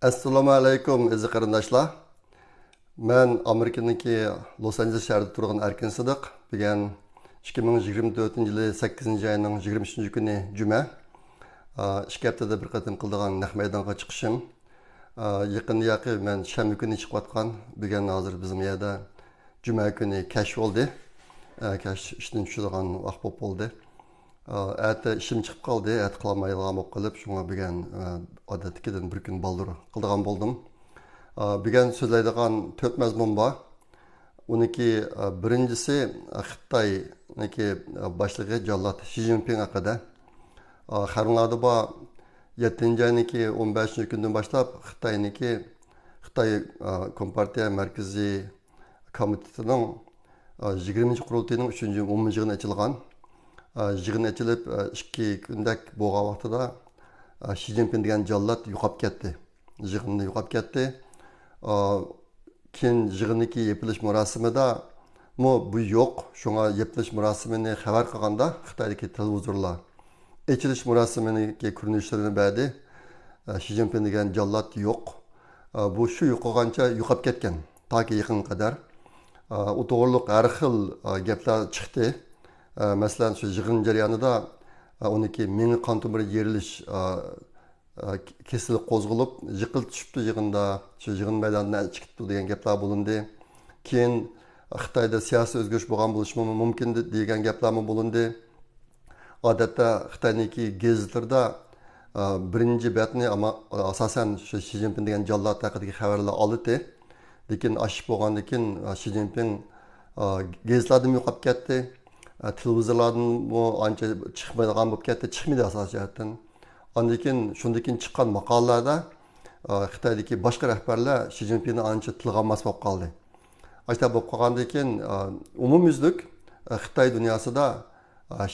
Assalomu alaykum izi qarindoshlar. Men Amerikadagi Los Angeles shahrida turgan Erkin Sidiq. Bugun 2024-yili 8-oyning 23-kuni juma. 2 haftada bir qatim qildigan naq maydonga chiqishim. Yaqin men shanba kuni chiqayotgan. Bugun hozir bizim yerda juma kuni kashf bo'ldi. Kashf ishdan tushadigan vaqt bo'ldi. Әті ішім шығып қалды, әті қыламайылған болып қалып, шуңа бүгін адаттыкеден бір күн балдыр қылдыған болдым. Бүгін сөйлейдіған төрт мәзмұн бар. Онеки біріншісі Қытай башлығы Жаллат Ши Цзиньпин ақыда. Қарыңлады ба 7-ci ayın 15-ci gündən başlap Xitay Компартия Mərkəzi Komitetinin 20-ci qurultayının 3-cü umum yığını açılған. Жығын әтіліп, 2 күндәк болған вақтыда Ши Цзиньпин деген жаллат юқап кетті. Жығынды юқап кетті. Кейін жығыныки епіліш мұрасымыда бұл yok. Шоңа епіліш мұрасымыны қабар қағанда Қытайдaki телевизорлар. Ечіліш мұрасымыны көрініштеріне бәді Ши Цзиньпин деген жаллат yok. Бұл шу юқығанша юқап кеткен. Таки еқін қадар. Ұтығырлық әрхіл геплер чықты. Mesela şu yığın jarayonida 12 meni qon tomiri yerilish kesilib qo'zg'alib yiqil tushibdi yig'inda shu yig'in maydonidan chiqibdi degan gaplar bo'lindi. Keyin Xitoyda siyosiy o'zgarish bo'lgan bo'lishi mumkin degan gaplar bo'lindi. Odatda Xitoyniki gazetlarda birinchi betni ama asosan shu Xi Jinping degan jallod haqidagi xabarlar oldi. Lekin ashib bo'lgandan keyin Xi Jinping gazetlardan yo'qolib ketdi. Televizorlardan bu ancha chiqmaydigan bo'lib ketdi, chiqmaydi asosan. Ondan keyin shundan keyin chiqqan maqolalarda Xitoydagi boshqa rahbarlar Xi Jinpingni ancha tilga olmas bo'lib qoldi. Ashta bo'lib qolgandan keyin umumyuzlik Xitoy dunyosida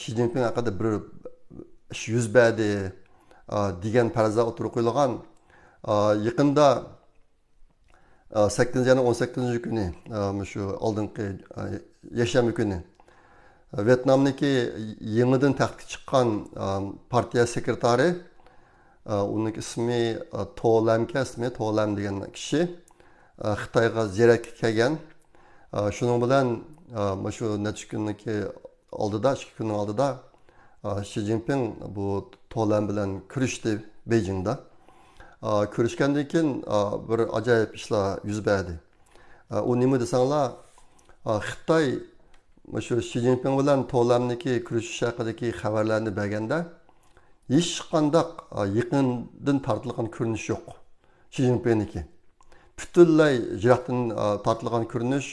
Xi Jinping haqida bir ish yuz berdi degan farazlar o'tirib qo'yilgan. Yaqinda 8-ci 18-ci kuni shu oldingi yakshanba kuni Vietnamdaki yeniden taxtga chiqqan partiya sekretari, onun ismi To Lam degan kishi Xitoyga ziyoratga kelgan. Shuning bilan shu necha kunniki oldida, 2 kunning oldida Xi Jinping bu To Lam bilan ko'rishdi Beijingda. Ko'rishgandan keyin bir ajoyib ishlar yuz berdi. U nima desanglar, Xitoy Şu Xi Jinping bilan to'lamniki kurashish haqidagi xabarlarni berganda hech qanday yaqindan tortilgan ko'rinish yo'q. Xi Jinpingniki butunlay jiroqdan tortilgan ko'rinish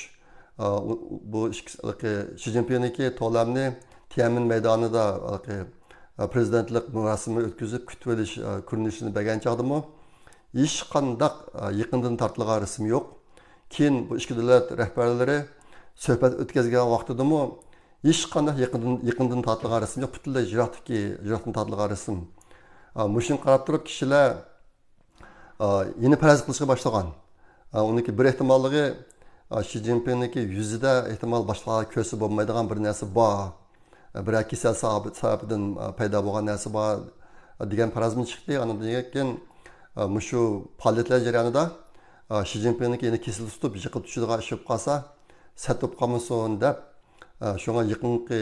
bu Xi Jinpingniki to'lamni Tiananmen maydonida prezidentlik murosimi o'tkazib kutib olish ko'rinishini bergan chog'dimi hech qanday yaqindan tortilgan rasm yo'q. Keyin bu ikki davlat rahbarlari söhbət ötkəzgən vaxtıdımı heç qanday yaqindan tortilgan rasm yo'q, butunlay jiroqdan tortilgan rasm. Muşun qarab turib kishilar yeni faraz qilishga boshlagan. Uniki bir ehtimolligi Xi Jinpingniki yuzida ehtimol boshqa ko'si bo'lmaydigan bir narsa bor. Bir kasal sababidan paydo bo'lgan narsa bor degan farazmi chiqdi. Undan keyin mushu faoliyatlar jarayonida Xi Jinpingniki yana kesil tutib yiqilib tushadigan ish bo'lib qolsa satib qolmasin deb shunga yaqinqi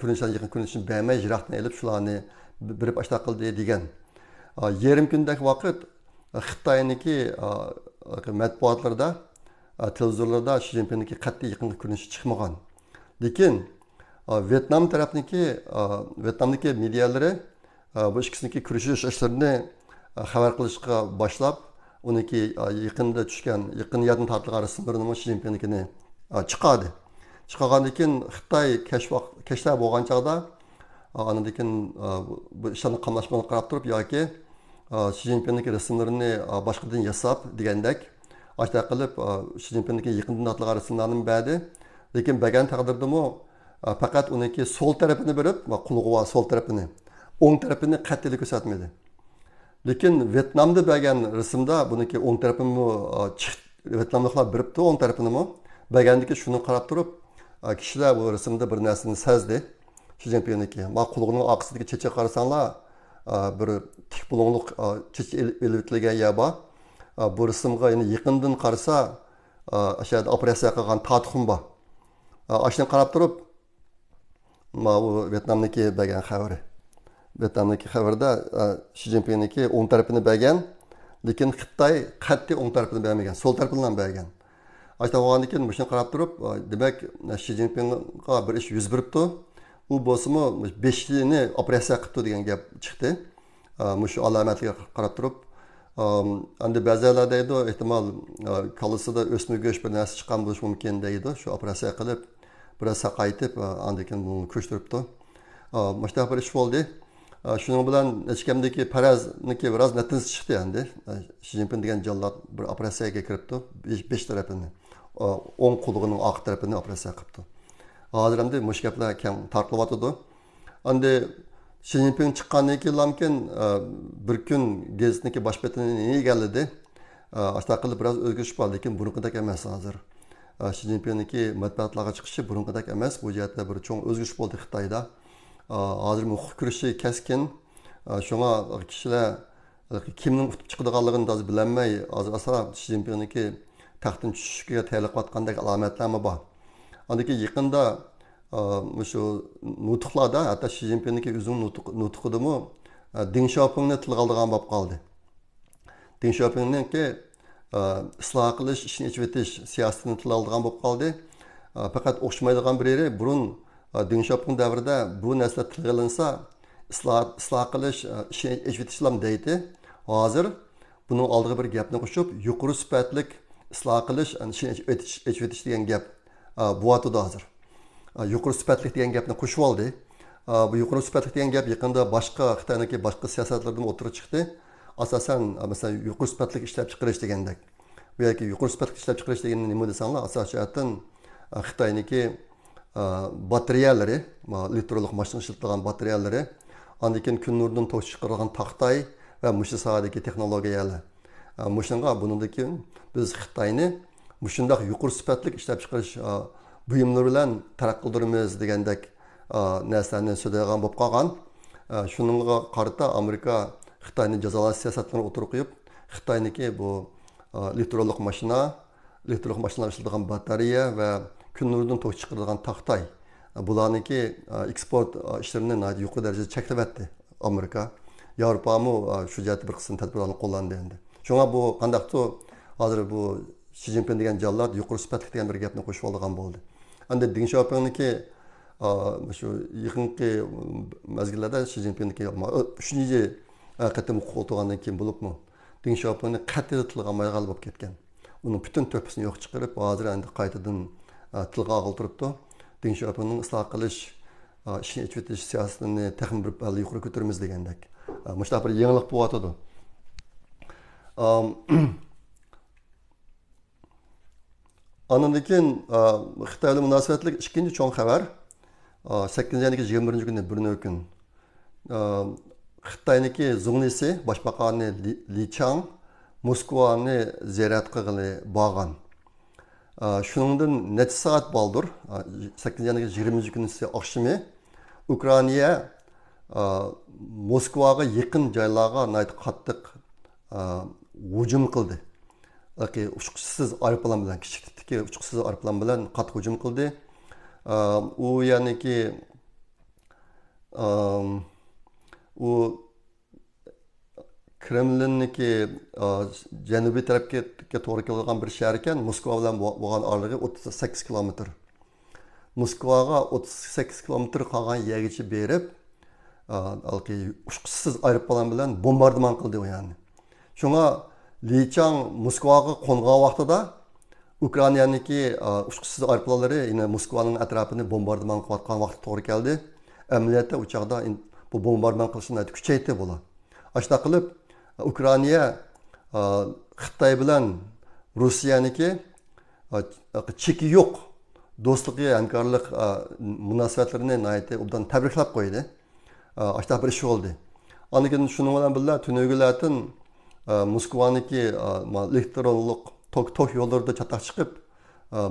ko'rinishni bermay jiroqdan elib shularni birib ashta qildi degan. Yarim kundagi vaqt Xitoyniki matbuotlarda, televizorlarda Xi Jinpingniki qat'iy yaqinqi ko'rinishi chiqmagan. Lekin Vietnamdagi medialari bu ikkisiniki ko'rishish ishlarini xabar qilishga boshlab, uniki yaqinda tushgan, yaqin yerdan tortilgan rasmlarni Xi Jinpingnikini chiqadi. Chiqqandan keyin Xitoy kashlar bo'lgan chog'da andan keyin bu ishlarni qamlashmani qarab turib yoki Xi Jinpingniki rasmlarini boshqadan yasab degandek ashta qilib Xi Jinpingniki yaqindan tortilgan rasmlarni berdi. Lekin bergan taqdirdami faqat uniki so'l tarafini berib va qulg'ova so'l tarafini, o'ng tarafini qat'iy ko'rsatmadi. Lekin Vietnamda bergan rasmda buniki o'ng tarafini Vietnamliklar beribdi, o'ng tarafini Bəgəndiki şunu qarab turib, kişilər bu resimdə bir nərsini səzdi. Xi Jinpingniki. Qulğunun arqasındakı çeçə qarasanlar, bir tik bulunluq çeçə elbitilgan yer var. bu resimga yine yakından karsa aşağıda operatsiya qilgan tatxun bor. Aşdan qarab turib, bu Vyetnamniki bergan xabari. Vyetnamniki xabarda Xi Jinpingniki o'ng tarafini bergan, lekin Xitoy qat'iy o'ng tarafini bermagan, sol tarafini bergan. Aşda olgandan keyin shuni qarab turib, demak Xi Jinpingga bir ish yuz beribdi. U bo'lsa-mu 5 yilni operatsiya qilibdi degan gap chiqdi. Shu alomatlarga qarab turib, endi ba'zilar deydi, ehtimol kallasida o'sma go'sht bir narsa chiqqan bo'lishi mumkin deydi. Shu operatsiya qilib, biraz saqaytib, andan keyin buni ko'chtiribdi. Mana bir ish bo'ldi. Shuning bilan ichkamdagi parazniki biraz natija chiqdi endi. Xi Jinping degan jallod bir operatsiyaga kiribdi, 5 tarafini. O'ng qo'lining oq tarafini operatsiya qilibdi. Hozir endi mush gaplar kam tarqilyotdi. Endi Xi Jinping chiqqandan keyin bir kun gazetniki bosh betini egalladi. Asta qilib biraz o'zgarish bor, lekin burunqidek emas hozir. Xi Jinpingniki matbuotlarga chiqishi burunqidek emas. Bu jihatda bir cho'ng o'zgarish bo'ldi Xitoyda. Hozir huquq kurashi keskin. Shunga kishilar kimning utib chiqadiganligini hozir bilolmay, hozir asla Xi Jinpingniki taxtdan tushishiga tayyorlanayotgandek alomatlarmi bor. Andaki yaqinda shu nutqlarda, hatto Xi Jinpingniki o'zining nutqidimi Deng Xiaopingni tilga oladigan bo'lib qoldi. Deng Xiaopingniki isloh qilish, ishni ichib etish siyosatini tilga oladigan bo'lib qoldi. Faqat o'xshamaydigan bir yeri, burun Deng Xiaoping davrida bu narsa tilga olinsa, isloh qilish, ishni ichib etishlam deydi. Hozir buning oldiga bir gapni qo'shib, yuqori sifatlik isloh qilish, ishni ichib etish degan gap bu atuda hozir. Yuqori sifatlik degan gapni qo'shib oldi. Bu yuqori sifatlik degan gap yaqinda boshqa Xitoyniki boshqa siyosatlardan o'tirib chiqdi. Asosan masalan yuqori sifatlik ishlab chiqarish degandek. Bu yoki yuqori sifatlik ishlab chiqarish deganni nima desanglar, asosan Xitoyniki batareyalari, elektronik mashina ishlatadigan batareyalari, andan keyin kun nuridan to'sh chiqarilgan taqtay va mushu sohadagi texnologiyalar. Mushunga bundan keyin biz Xitoyni mushundaq yuqori sifatlik ishlab chiqarish buyumlar bilan taraqqiy qildiramiz degandek narsalarni so'zlagan bo'lib qolgan. Shuningga qarata Amerika Xitoyni jazolash siyosatlarini o'tirib qo'yib, Xitoyniki bu elektronik mashinalar ishlatadigan batareya va kun nuridan to'sh chiqarilgan taqtay, bularniki eksport ishlarini yuqori darajada cheklayapti Amerika. Yevropa mu shu jihatda bir qism tadbirlarni qo'llandi endi. Shunga bu qandaqdir hozir bu Xi Jinping degan jallod yuqori sifatli degan bir gapni qo'shib olgan bo'ldi. Endi Deng Xiaopingniki shu yaqinqi mezgillarda Xi Jinpingniki 3-chi qatim qo'ltirgandan keyin bo'libmi, Deng Xiaopingni qat'iy tilga olmaydigan bo'lib ketgan. Uning butun to'pisini yo'q chiqarib, hozir endi qaytadan tilga oltiribdi. Deng Xiaopingning isloh qilish, ishni ichib etish siyosatini texnik bir palla yuqori ko'taramiz degandek. Mushta bir yangilik bo'lyotdi. Ondan keyin Xitoy bilan munosabatlik ikkinchi cho'ng xabar 8-21 kuni bir kun Xitoyniki Zungnisi boshbaqoni Li Chang Moskvani ziyorat qilgani borgan. Shuningdan necha soat bo'ldir 8-20 kuni oqshimi Ukraina Moskvaga yaqin joylarga qattiq hujum qildi. Uçqusiz aeroplan bilan, kichik uçqusiz aeroplan bilan qattiq hujum qildi. U ya'niki u Kremlinniki janubiy tarafga to'g'ri kelgan bir shahar ekan, Moskva bilan bo'lgan oralig'i 38 kilometr. Moskvaga 38 kilometr qolgan yergacha berib, uçqusiz aeroplan bilan bombardimon qildi u yani. Shunga Li Chang Moskvaga qo'ngan vaqtida Ukrainaniki uçqusiz aeroplanlari yine Moskvaning atrofini bombardimon qilayotgan vaqt to'g'ri keldi. Amaliyotda u chaqda bu bombardimon qilishni kuchaytirdi bular. Ashta qilib Ukraina Xitoy bilan Rossiyaniki cheki yo'q do'stlik, hamkorlik munosabatlarini obdan tabriklab qo'ydi. Ashta bir ish bo'ldi. Ondan keyin shuning bilan birga tunugilardan Moskvaniki elektronik tok yo'llarida chataq chiqib,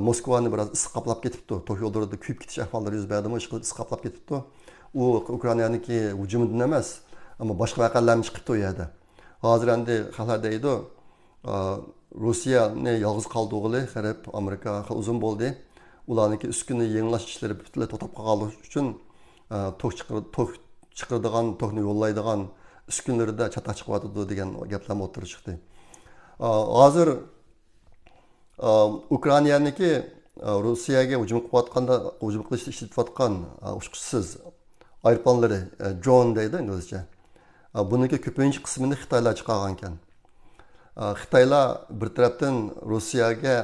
Moskvani biraz issiq qoplab ketibdi. Tok yo'llarida kuyib ketish ahvollari yuz berdimi, issiq qoplab ketibdi. U Ukrainaniki hujumidan emas, ammo boshqa voqealarni chiqibdi u yerda. Hozir endi xabar deydi, Rossiyani yolg'iz qoldirg'ili qarab Amerikaga uzun bo'ldi. Ularniki uskuni yenglash ishlari butunlay to'xtab qolgani uchun tok chiqiradigan, tokni yo'llaydigan uskunlarida chatoq chiqyotdi degan gaplar o'tirib chiqdi. Hozir Ukrainaniki Rossiyaga hujum qilayotganda hujum qilishda ishlatayotgan uçqusiz aeroplanlari drone deydi inglizcha. Buniki ko'pincha qismini Xitoylar chiqargan ekan. Xitoylar bir tarafdan Rossiyaga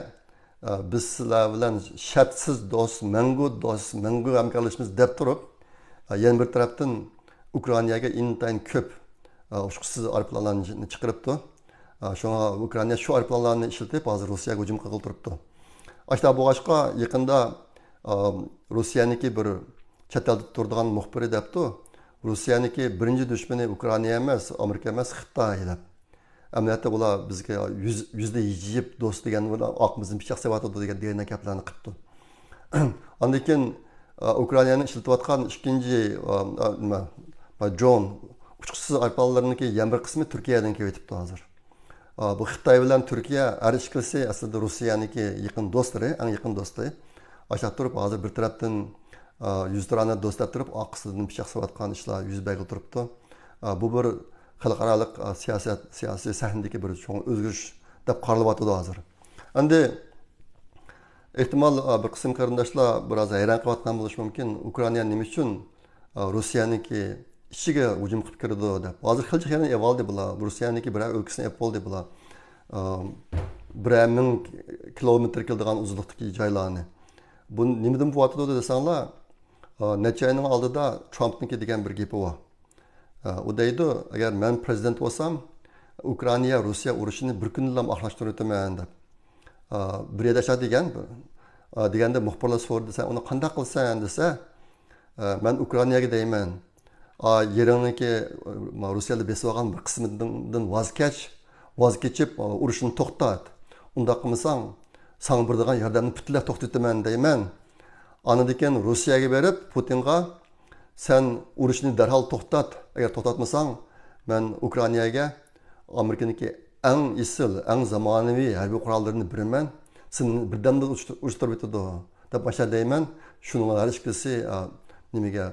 biz sizlar bilan shartsiz do'st, mangu hamkorlashimiz deb turib, yana bir tarafdan Ukrainaga intayin ko'p uçqusiz aeroplanlarni chiqaribdi. Şuna Ukrayna şu aeroplanlarni ishlatib hozir Rossiyaga hujum qilib turibdi. Ashta bo'g'ashqa yaqinda Rossiyaniki bir chet elda turadigan muxbiri debdi. Rossiyaniki birinchi dushmani Ukraina emas, Amerika emas, Xitoy deb. Amaliyotda ular bizga yuzda yeyib do'st degan ular oqimizni pichoq sevatdi degan gaplarni qilibdi. Ondan keyin Ukrainani ishlatayotgan ikkinchi drone uçqusiz aeroplanlarniki yana bir qismi Turkiyadan kelibdi hozir. Bu Xitoy bilan Turkiya har ikkisi aslida Rossiyaniki yaqin do'stlari, eng yaqin do'sti. Aşağı turib hozir bir tarafdan yuzlarni do'stlab turib, oqisidan pichoq so'ratgan ishlar yuz berib turibdi. Bu bir xalqaro siyosiy sahnadagi bir cho'ng o'zgarish deb qaralyapti hozir. Endi ehtimol bir qism qarindoshlar biroz hayron qilayotgan bo'lishi mumkin. Ukraina nima uchun Rossiyaniki ichiga hujum qilib kirdi deb. Hozir qilcha yana evaldi bular. Rossiyaniki bir o'lkasini ep bo'ldi bular. 1000 kilometr keladigan uzunlikdagi joylarni. Bu nimadan bo'lyapti desanglar, necha oyning oldida Trumpniki degan bir gapi bor. U deydi, agar men prezident bo'lsam, Ukraina Rossiya urushini bir kunda ham oxirlashtirib o'taman deb. Bir yerdasha deganda muxbirlar so'radi, sen uni qanday qilsan desa, men Ukrainaga deyman. Yeringdagi Rossiyada besib olgan bir qismidan voz kechib urushni to'xtat. Unda qilmasang, sana beradigan yordamni butunlay to'xtataman deyman. Anadan keyin Rossiyaga berib, Putinga sen urushni darhol to'xtat. Agar to'xtatmasang, men Ukrainaga Amerikaniki eng isil, eng zamonaviy harbiy qurollarni beraman. Seni birdamda urushtirib o'tadi deb başa deyman. Shuning hech ikkisi nimaga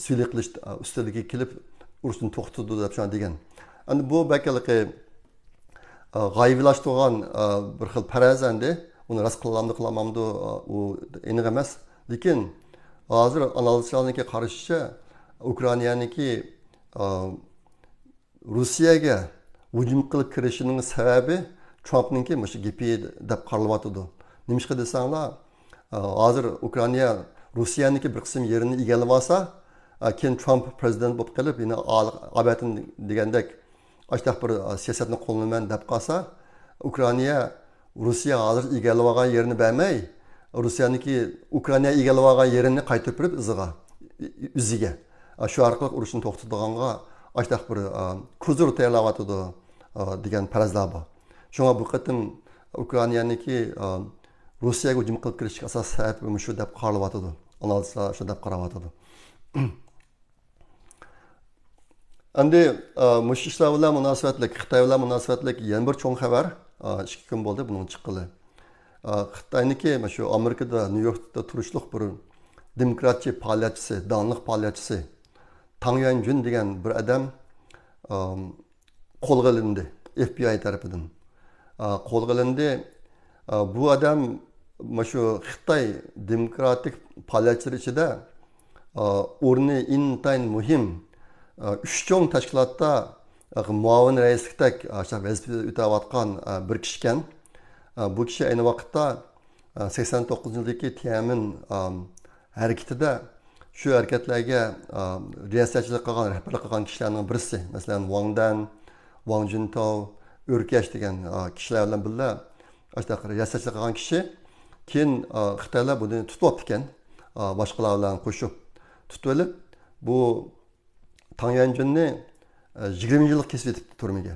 suylik qilish ustiga kelib urushni to'xtatdi deb shuna degan. Endi bu bakalaqi g'oyiblashtirigan bir xil faraz endi. Uni rost qilamamdi u aniq emas. Lekin hozir analizchilarniki qarashicha Ukrainaniki Rossiyaga hujum qilib kirishining sababi Trumpningki shu gapi deb qaralyapti. Nimishqa desanglar, hozir Ukraina Rossiyaniki bir qism yerini egallab olsa, keyin Trump prezident bo'lib qolib, yana obatin degandek ashtaq bir siyosatni qo'llamayman deb qolsa, Ukraina Rossiya hozir egallab olgan yerini bermay, Rossiyaniki Ukraina egallab olgan yerini qaytarib berib iziga. Shu orqali urushni to'xtatadiganga ashtaq bir ko'zir tayyorlayapti degan farazlar bor. Shunga bu qatim Ukrainaniki Rossiyaga hujum qilib kirishga asos sababi shu deb qaralyapti. Analizlar shu deb qarayapti. Endi mush ishlar bilan munosabatlik, Xitoy bilan munosabatlik yana bir cho'ng xabar 2 kun bo'ldi buning chiqqili. Xitoyniki shu Amerikada, New Yorkda turishliq bir demokratchi faoliyatchisi, donliq faoliyatchisi Tang Yuanjun degan bir odam qo'lga olindi FBI tarafidan. Qo'lga olindi. Bu odam shu Xitoy demokratik faoliyatchilari ichida o'rni intayin muhim 3 cho'ng tashkilotda muavin raislikdek vazifa o'tayotgan bir kishi ekan. Bu kishi ayni vaqtda 89-yildagi Tiananmen harakatida shu harakatlarga riyosatchilik qilgan, rahbarlik qilgan kishilarning birisi. Masalan, Wang Juntao, Urkash degan kishilar bilan birga riyosatchilik qilgan kishi keyin Xitoylar buni tutib ekan, boshqalar bilan qo'shib tutib olib, bu Tang Yuanjunni 20 yillik kesib etibdi turmaga.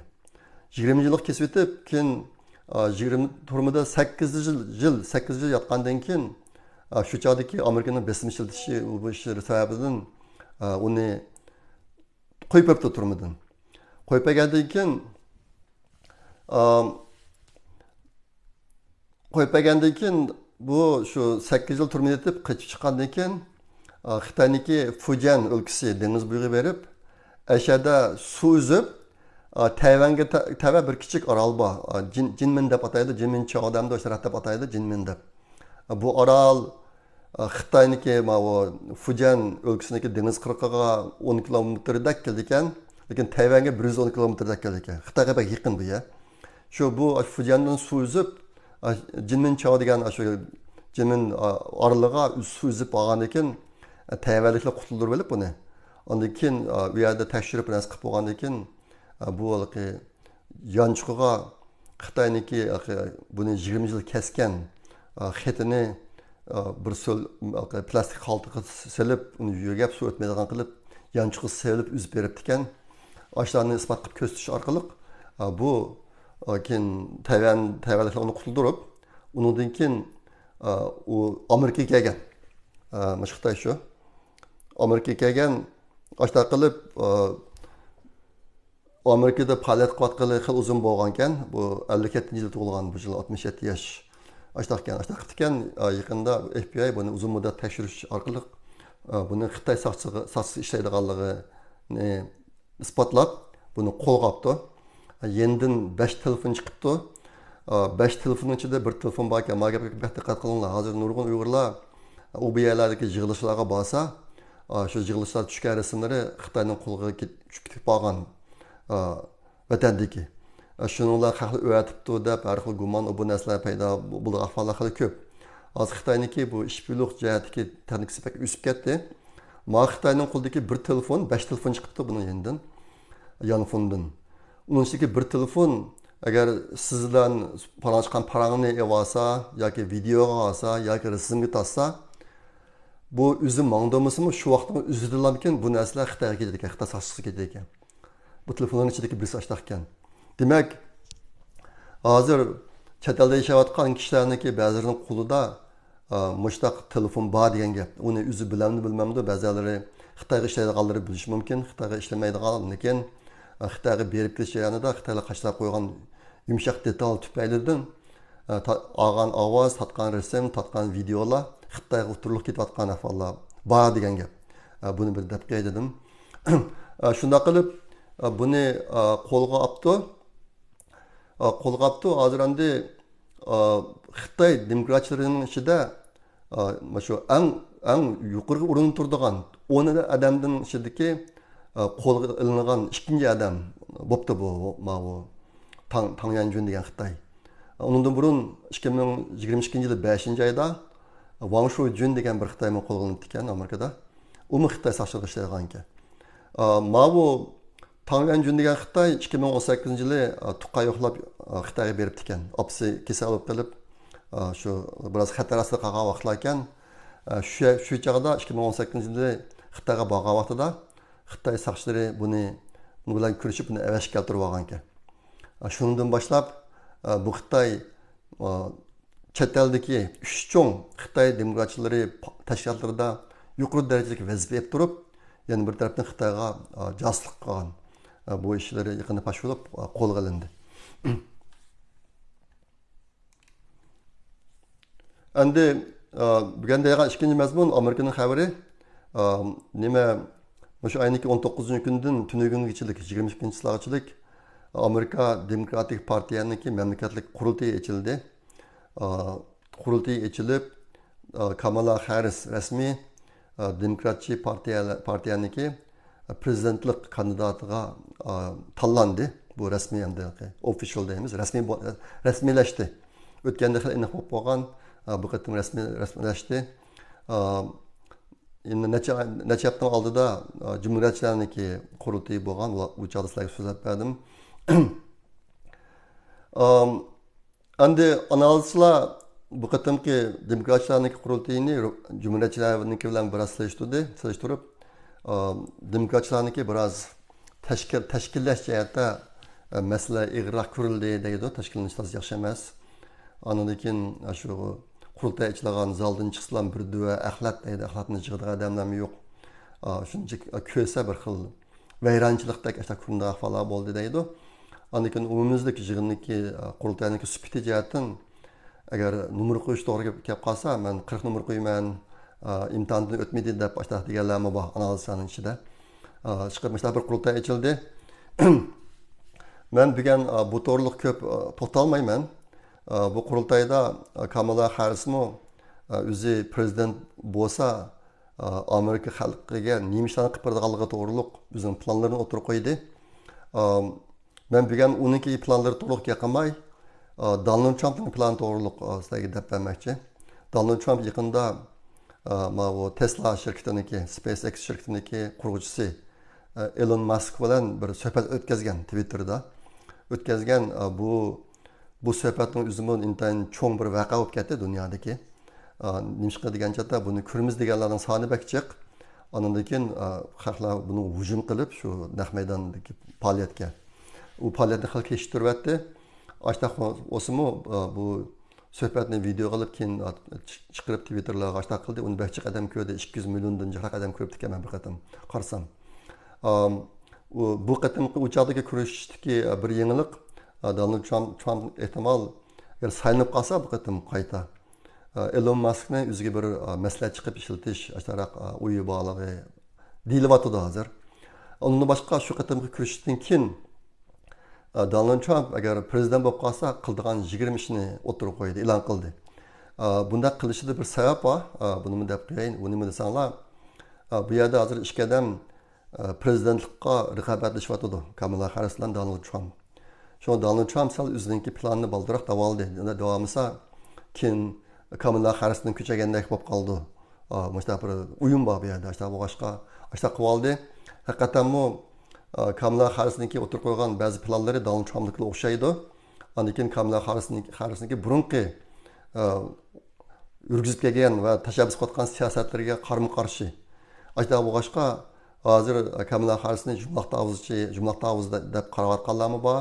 20 yillik kesib etib, keyin 20 turmada 8 yil yotgandan keyin shu chog'dagi Amerikaning besim ishiltishi bu ishlar sababidan uni qo'yib turmadan. Qo'yib bergandan keyin qo'yib bergandan keyin bu shu 8 yil turmay etib qaytib chiqqandan keyin Xitoyniki Fujian o'lkasi dengiz bo'yiga berib, ashada suv uzib, Tayvanga tava bir kichik orol bor. Jinmin deb ataydi, Jinmin Cho'g'damda o'sha deb ataydi, Jinmin deb. Bu orol Xitoyniki Fujian o'lkasiniki dengiz qirg'og'iga 10 kilometrda keldi ekan, lekin Tayvanga 110 kilometrda keldi ekan. Xitoyga bak yaqin bu ya. Shu bu Fujiandan suv uzib, Jinmin Cho'g' degan shu Jinmin oroliga suv uzib olgan ekan, Tayvanliklar qutuldirib olib buni. Ondan keyin bu yerda tekshirib nas qilib bo'lgandan keyin bu yanchiqqa Xitoyniki buni 20 yil kesgan xetini bir so'l plastik xaltaga silib, uni yugab suv o'tmaydigan qilib, yanchiqqa silib uzib beribdi ekan. Ashlarni isbot qilib ko'rsatish orqali bu keyin Tayvanliklar uni qutuldirib, undan keyin u Amerikaga kelgan. Mana Xitoy shu. Amerikaga kelgan, ashlar qilib Amerikada faoliyat qilayotgani xil uzun bo'lgan ekan. Bu 57-yilda tug'ilgan, bu yil 67 yosh. Ashlar qilgan, yaqinda FBI buni uzun muddat tekshirish orqali buni Xitoy soqchisi ishlaydiganligini isbotlab, buni qo'lga olibdi. Yendan 5 telefon chiqibdi. 5 telefonning ichida bir telefon bor ekan. Menga diqqat qilinglar. Hozir nurg'un Uyg'urlar u bu yerlardagi yig'ilishlarga borsa, shu yig'ilishlar tushgan rasmlari Xitoyning qo'liga ketib qolgan vatandagi. Shuninglar xalq o'yatibdi deb har xil gumon bu narsalar paydo bo'lgan ahvollar xili ko'p. Hozir Xitoyniki bu ishbilik jihatdagi texnik sifat o'sib ketdi. Ma Xitoyning qo'lidagi bir telefon, 5 telefon chiqibdi buni yendan. Yanfondan. Uning ichidagi bir telefon agar sizdan paran chiqqan parangni olsa yoki videoga olsa yoki rasmga tassa, bu o'zi mangdamasimi shu vaqtda uzidilarkan bu narsalar Xitoyga ketadi ekan, Xitoy soqchisiga ketadi ekan. Bu telefonning ichidagi birisi ashlar ekan. Demak, hozir chet elda yashayotgan kishilarniki ba'zilarining qo'lida mushtaq telefon bor degan gap. Uni o'zi bilamdi bilmamdi, ba'zilari Xitoyga ishlaydiganlari bilishi mumkin, Xitoyga ishlamaydigan, lekin Xitoyga berib kelish jarayonida Xitoylar qachlab qo'ygan yumshoq detal tufaylidan olgan ovoz, tatgan rasm, tatgan videolar Xitoyga o'tirilib ketayotgan ahvollar bor degan gap. Buni bir deb dedim. Shunda qilib buni qo'lga olibdi. Hozir endi Xitoy demokratlarining ichida shu eng yuqori o'rinda turadigan 10 odamdan ichidagi qo'lga ilingan ikkinchi odam bo'pti bu Tang Yanjun degan Xitoy. Undan burun 2022-yil 5-oyda Wang Shujun degan bir Xitoyman qo'lga ilinibdi ekan Amerikada. U Xitoy soqchiligi ishlaydigan ekan. Bu Tang Yanjun degan Xitoy 2018-yili tuqqan yo'qlab Xitoyga beribdi ekan. Opsi kasal bo'lib qolib, shu biroz xatar ostida qolgan vaqtlar ekan. Shu chog'da 2018-yili Xitoyga borgan vaqtida Xitoy soqchilari buni bilan ko'rishib, buni avash keltirib olgan ekan. Shundan boshlab bu Xitoy chet eldagi 3 cho'ng Xitoy demokratlari tashkilotlarida yuqori darajadagi vazifa olib turib, yana bir tarafdan Xitoyga josuslik qilgan bu ishlari yaqinda fosh bo'lib qo'lga olindi. Endi bugün degan ikkinchi mazmun Amerikaning xabari nima shu ayniki 19-kundan tunugungachilik 22-yilgachilik Amerika Demokratik Partiyaniki mamlakatlik qurultoyi ochildi. Qurultoy ochilib Kamala Harris rasmiy Demokratchi partiyaniki prezidentlik kandidatiga tanlandi. Bu rasmiy endi official deymiz, rasmiylashdi. O'tganda xil aniq bo'lib qolgan, bu qatim rasmiylashdi. Endi necha hafta oldida Cumhuriyetçilarniki qurultoyi bo'lgan, u chog'da sizlarga so'zlab berdim. Endi analizlar bu qatimki demokratchilarniki qurultoyini Cumhuriyetçilarniki bilan biroz solishtirib, demokratchilarniki biroz tashkillash jihatda masala ig'roq ko'rildi deydi, tashkillashtirish yaxshi emas. Ondan keyin shu qurultoy ichilgan zaldan chiqsalar bir duva axlat deydi, axlatni yig'adigan odamlar yo'q. Shuncha ko'sa bir xil vayronchilikdek ashta kunda ahvollar bo'ldi deydi. Ondan keyin umumimizlik yig'inniki qurultoyniki sifati jihatdan agar nomer qo'yish to'g'ri kelib qolsa, men 40 nomer qo'yman, imtihondan o'tmaydi deb boshqa deganlarmi bor analizning ichida. Chiqib bir qurultay ochildi. Men bugun bu to'g'riliq ko'p to'xtalmayman. Bu qurultayda Kamala Harrismi o'zi prezident bo'lsa, Amerika xalqiga nima ishlarni qilib beradiganligi to'g'riliq o'zining planlarini o'tirib qo'ydi. Men bugun uniki planlari to'liq yaqinmay, Donald Trumpning plani to'g'riliq sizlarga deb bermoqchi. Donald Trump yaqinda bu Tesla shirkatiniki, SpaceX shirkatiniki quruvchisi Elon Musk bilan bir suhbat o'tkazgan Twitterda. O'tkazgan bu suhbatning o'zidan intayin cho'ng bir voqea bo'lib ketdi dunyodagi. Nimishqa degan chata buni ko'ramiz deganlarning soni bakchiq. Ondan keyin xalqlar buni hujum qilib shu naq maydondagi faoliyatga u faoliyatni xalq eshittiryapti. Ashta o'simi bu suhbatni video qilib keyin chiqarib Twitterlarga ashta qildi. Uni bakchiq odam ko'rdi, 200 milliondan jiq odam ko'ribdi ekan bir qatam qarsam. Bu qatimqi uchoqdagi kurashdagi bir yangilik Donald Trump ehtimol agar saylanib qolsa bu qatim qayta Elon Musk'ni o'ziga bir maslahat chiqib ishlatish ashtaraq o'yi bog'lig'i deyilyapti hozir. Undan boshqa shu qatimqi kurashishdan keyin Donald Trump agar prezident bo'lib qolsa qildigan 20 ishni o'tirib qo'ydi, e'lon qildi. Bunday qilishida bir sabab bor. Buni deb qo'yayin. Uni nima desanglar, bu yerda hozir ikki odam prezidentlikqa raqobatlashyapti. Kamala Harris bilan Donald Trump. Şu Donald Trump sal o'zining planini baldiroq davoldi. Davomisa keyin Kamala Harrisning kuchagandek bo'lib qoldi. Mana bir o'yin bor bu yerda. Boshqa qilib oldi. Haqiqatanmi Kamala Harrisniki o'tirib qo'ygan ba'zi planlari Donald Trumpnikiga o'xshaydi. Undan keyin Kamala Harrisniki burunqi yurgizib kelgan va tashabbus qilgan siyosatlarga qarama-qarshi. Boshqa hozir Kamala Harrisni jumlaqda avuz deb qarayotganlarmi bor.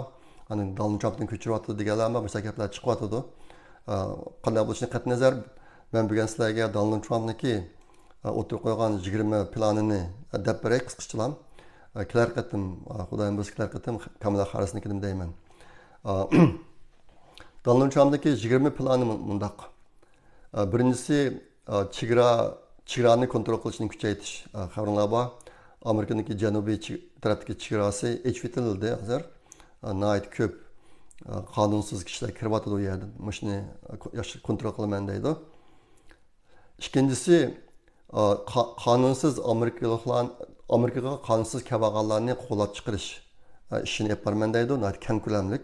Donald Trump'ni ko'chiryapti deganlarmi bu gaplar chiqyapti. Qanday bo'lishidan qat'iy nazar men bugun sizlarga Donald Trumpniki o'tirib qo'ygan 20 planini deb beray qisqachalam. Kelar qatim xudoyim biz kelar qatim Kamala Harrisnikini deyman. Donald Trumpniki 20 plani bundaq. Birinchisi chegarani kontrol qilishni kuchaytirish. Xabarlar bor. Amerikaniki janubiy tarafdagi chegarasi e'titildi hozir. Nayt ko'p qonunsiz kishilar kiryapti u yerda. Mashni kontrol qilaman deydi. Ikkinchisi qonunsiz Amerikaga qonunsiz kelganlarni qo'llab chiqarish ishini yaparman deydi. Nayt keng ko'lamlik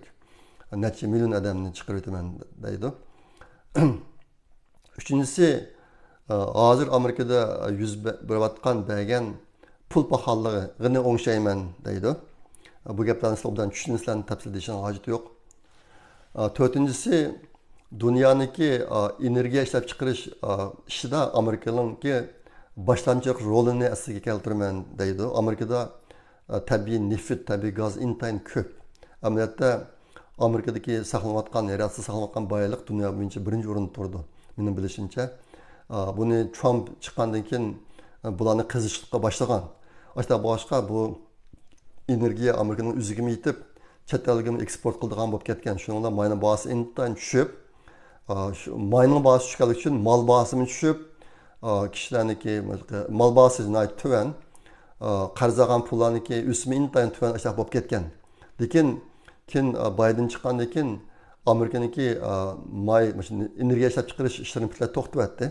necha million odamni chiqarib o'taman deydi. Uchinchisi hozir Amerikada yuz berayotgan bergan pul pahalligini o'ngshayman deydi. Bu gaplarni sizlardan tushunishlarni tafsildashning hojati yo'q. To'rtinchisi dunyodagi energiya ishlab chiqarish ishida Amerikaning boshlang'ich rolini asliga keltiraman deydi. Amerikada tabiiy neft, tabiiy gaz intayin ko'p. Amaliyotda Amerikadagi saqlanayotgan, yarasi saqlanayotgan boylik dunyo bo'yicha birinchi o'rinda turdi. Mening bilishimcha, buni Trump chiqqandan keyin bularni qizishlikqa boshlagan. Boshqa bu energiya Amerikaning o'ziga yetib, chet elga eksport qiladigan bo'lib ketgan. Shuningdek, mayning bahosi intayin tushib, mayning bahosi tushganligi uchun mol bahosi tushib, kishilarniki mol bahosi tuvan, qarzagan pullarniki o'simi intayin tuvan bo'lib ketgan. Lekin keyin Biden chiqqandan keyin Amerikaniki energiya ishlab chiqarish ishlarini butunlay to'xtatdi.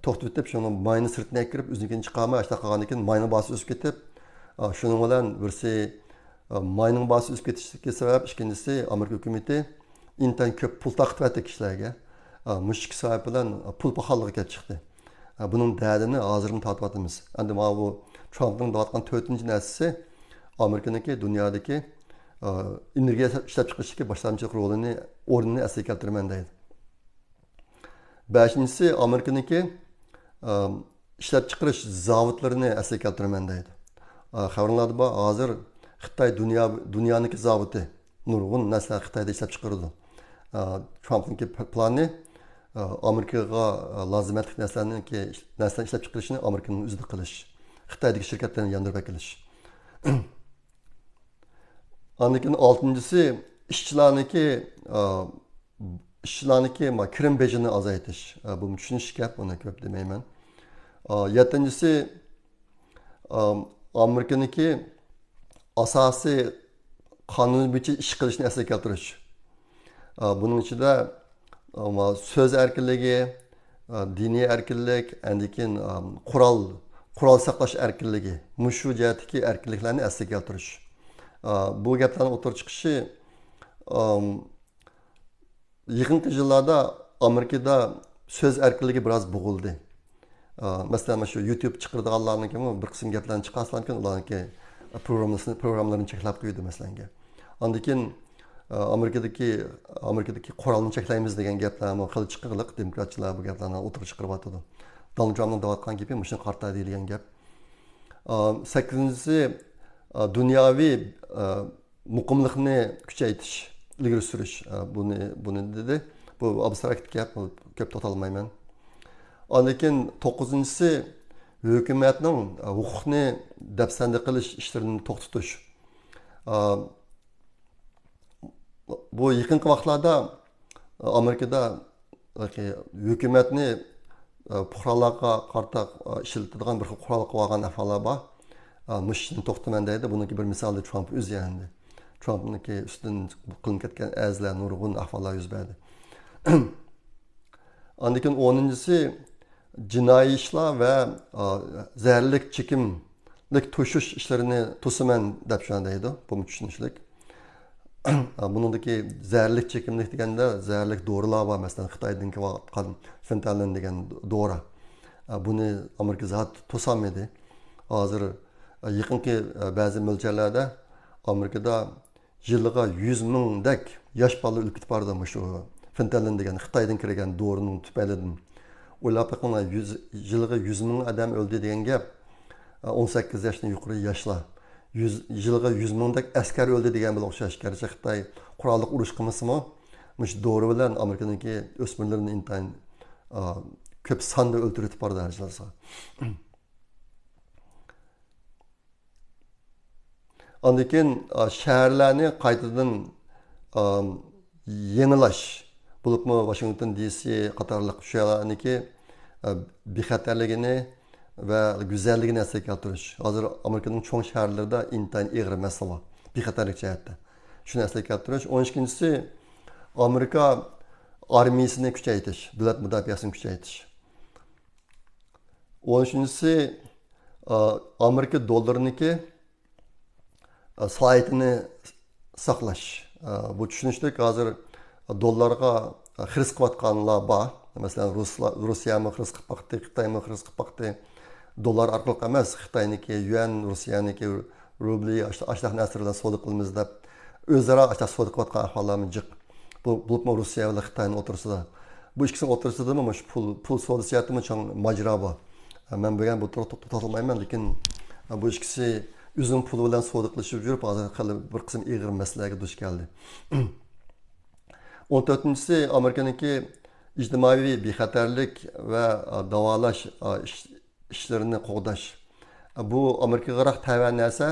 To'xtatib, shuni mayni sirtini kirib, o'zinikini chiqarmay, qolgandan keyin mayning bahosi o'sib ketib, shuning bilan birsi mayning bahosi o'sib ketishiga sabab, ikkinchisi Amerika hukumati intayin ko'p pul taqib kishilarga. Mushuk sabab bilan pul pahalligiga kelib chiqdi. Buning dardini hozirni tortyapmiz. Endi mana bu Trumpning deyotgan 4-narsasi Amerikaniki dunyodagi energiya ishlab chiqarishga boshlang'ich o'rnini asliga keltiraman deydi. 5-si Amerikaniki ishlab chiqarish zavodlarini asliga keltiraman deydi. Xabarlarda bor, hozir Xitoy dunyoniki zavodi nurg'un narsalar Xitoyda ishlab chiqaradi. Trumpning plani Amerikaga lozimatli narsalarni ishlab chiqarishni Amerikaning o'zida qilish, Xitoydagi shirkatlarni yandirib kelish. Andan keyin 6-si ishchilarniki ishchilarniki kirim bejini azaytish. Bu tushunish gap, buni ko'p demayman. Yettinchisi Amerikaniki asosiy qonun bo'yicha ish qilishni asli keltirish. Buning ichida so'z erkinligi, diniy erkinlik, andikin qurol saqlash erkinligi, mushu jihatdagi erkinliklarni asli keltirish. Bu gaplarning o'tirib chiqishi yaqinqi yillarda Amerikada so'z erkinligi biroz bo'g'ildi. Masalan, shu YouTube chiqarganlarniki bir qism gaplarni chiqarsalarki, ularniki programlarni cheklab qo'ydi masalan. Ondan Amerikadagi qurolni cheklaymiz degan gaplarni qilib chiqirliq demokratchilar bu gaplarni o'tirib chiqaryapti. Donald Trumpning deyotgan gapi shuni qarta deyilgan gap. 8-si dunyoviy muqimlikni kuchaytirish, ilgari surish. Buni dedi. Bu abstrakt gap, ko'p to'xtalmayman. Ondan 9-si hukumatning huquqni dafsanda qilish ishlarini to'xtatish. Bu yaqinqi vaqtlarda Amerikada hukumatni puhralarga qarta ishlatadigan bir qurol qilib olgan ahvollar bor. Mushni to'xtaman deydi. Buniki bir misolda Trump o'zi endi. Trumpniki ustidan qilinib ketgan azlar nurg'un ahvollar yuz berdi. Ondan 10-si jinoiy ishlar va zaharlik chekimlik to'shish ishlarini to'saman deb deydi. Bu tushunishlik. Buningdagi zaharlik chekimlik deganda zaharlik dorilar bor, masalan Xitoydan kelgan fentanyl degan dori. Buni Amerika zot to'samadi. Hozir yaqinqi ba'zi mo'ljallarda Amerikada yiliga 100 mingdak yosh bola o'lib ketib bordi shu fentanyl degan Xitoydan kirgan dorining tufaylidan. O'ylab qo'yinglar, yiliga 100 ming odam o'ldi degan gap 18 yoshdan yuqori yoshlar. Yilga 100 mingdak askar o'ldi degan bilan o'xshash. Gerçi Xitoy qurolli urush qilmasimi, mush dori bilan Amerikaniki o'smirlarni intayin ko'p sonda o'ldirib bordi hajlasa. Ondan shaharlarni qaytadan yangilash, bo'libmi Washington DC qatorliq shaharlarniki bexatarligini ve güzelliğini esas keltirish. Hozir Amerikaning cho'ng shaharlarida intayin ig'ir masala bexatarlik jihatda. Shuni esas keltirish. 12-si Amerika armiyasini kuchaytirish, davlat mudofaasini kuchaytirish. 13-si Amerika dollariniki salohiyatini saqlash. Bu tushunishlik hozir dollarga xiris qilayotganlar bor. Masalan, Rossiyami xiris qilib baqdi, Xitoymi xiris qilib baqdi. Dollar orqali emas, Xitoyniki yuan, Rossiyaniki rubli, ashtax narsalardan savdo qilamiz deb o'zaro ashtax savdo qilayotgan ahvollarimiz jiq. Bu bo'libmi Rossiya va Xitoyning o'tirsida. Bu ikkisini o'tirsida mana shu pul savdo siyosatimi cho'ng majro bor. Men bilgan bu to'xtalmayman, lekin bu ikkisi o'zining puli bilan savdo qilishib yurib, hozir bir qism ig'ir masalaga duch keldi. 14-si Amerikaniki ijtimoiy bexatarlik va davolash işlerini qo'g'dash. Bu Amerikaga qaraq tavan narsa,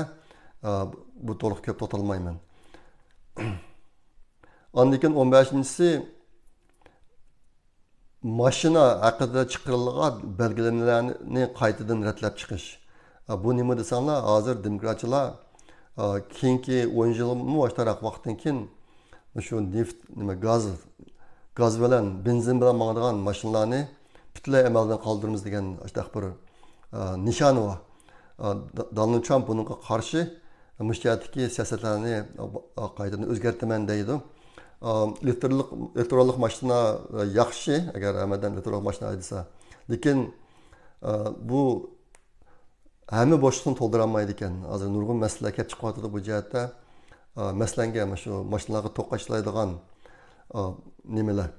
bu to'liq ko'p to'xtalmayman. Ondan 15-si mashina haqida chiqarilgan belgilanmalarni qaytadan ratlab chiqish. Bu nima desanglar, hozir demokratchilar keyingi 10 yilmi boshtaroq vaqtdan keyin shu neft, gaz bilan, benzin bilan mangadigan mashinalarni butunlay amaldan qoldiramiz degan ashtaq bir nishoni var. Donald Trump bununla qarshi müştiyatdagi siyosatlarni qaytadan o'zgartiraman deydi. Elektrollik mashina yaxshi, agar hamadan elektrollik mashina desa. Lekin bu hamma boshliqni to'ldirolmaydi ekan. Hozir nurg'un masalalar kelib chiqyapti bu jihatda. Masalan, shu mashinalarga to'qashlaydigan nimalar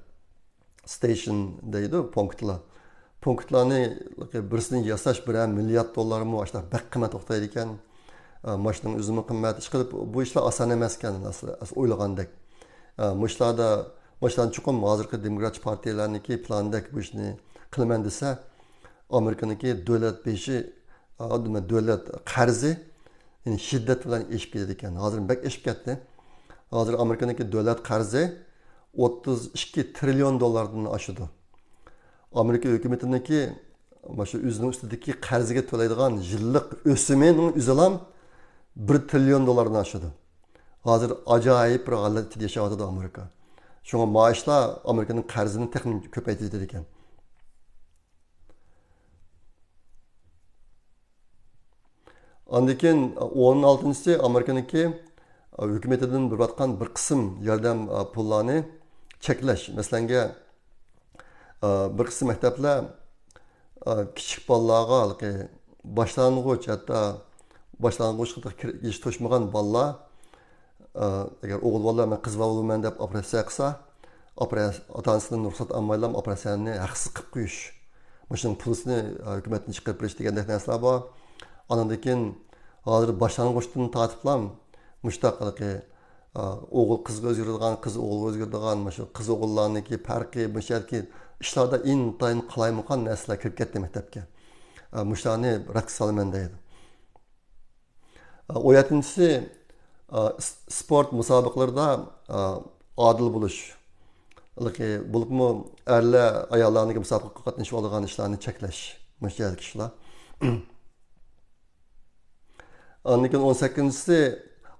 station deydi, punktlar. Punktlarni birisini yasash $1 milliard mi ashta bak qimmat to'xtaydi ekan. Mashinaning o'zimi qimmat ish qilib, bu ishlar oson emas ekan aslida o'ylagandek. Mashinadan chuqur hozirgi demokrat partiyalarniki plandek bu ishni qilaman desa, Amerikaniki davlat beshi, davlat qarzi shiddat bilan eshib ketadi ekan. Hozir bak eshib ketdi. Hozir Amerikaniki davlat qarzi 32 trilyon dolardan aşıdı. Amerika hükümetindeki şu üzünün üstündeki qarzga to'laydigan yillik o'simining o'zilam 1 trilyon dolardan aşıdı. Hazır acayip bir holatda yashayotdi Amerika. Şuna maaşlar Amerika'nın qarzini texmin ko'paytirdi ekan. Andikin 16-ncisi Amerika'nınki hükümetinden bir bir kısım yardım pullarını cheklash. Masalan, bir qism maktablar kichik bolalarga boshlang'ich hatto boshlang'ich ish to'shmagan bolalar agar o'g'il bola men qiz bo'laman deb operatsiya qilsa, ota onasidan ruxsat olmaylam operatsiyani haqsiz qilib qo'yish. Mushuning pulini hukumatdan chiqarib berish degandek narsalar bor. Andan keyin hozir boshlang'ichdan tortiblam mushtaqiligi o'g'il qizga o'zgaradigan, qiz o'g'ilga o'zgaradigan, shu qiz o'g'illarniki farqi, musharki ishlarda intayin qalaymiqan narsalar kirib ketdi maktabga. Mushlarni rad salaman deydi. 17-si sport musobaqalarida adil bo'lish. Bo'libmi erlar ayollarning musobaqaga qatnashib olgan ishlarni cheklash. Mushlar ishlar. Andan 18-si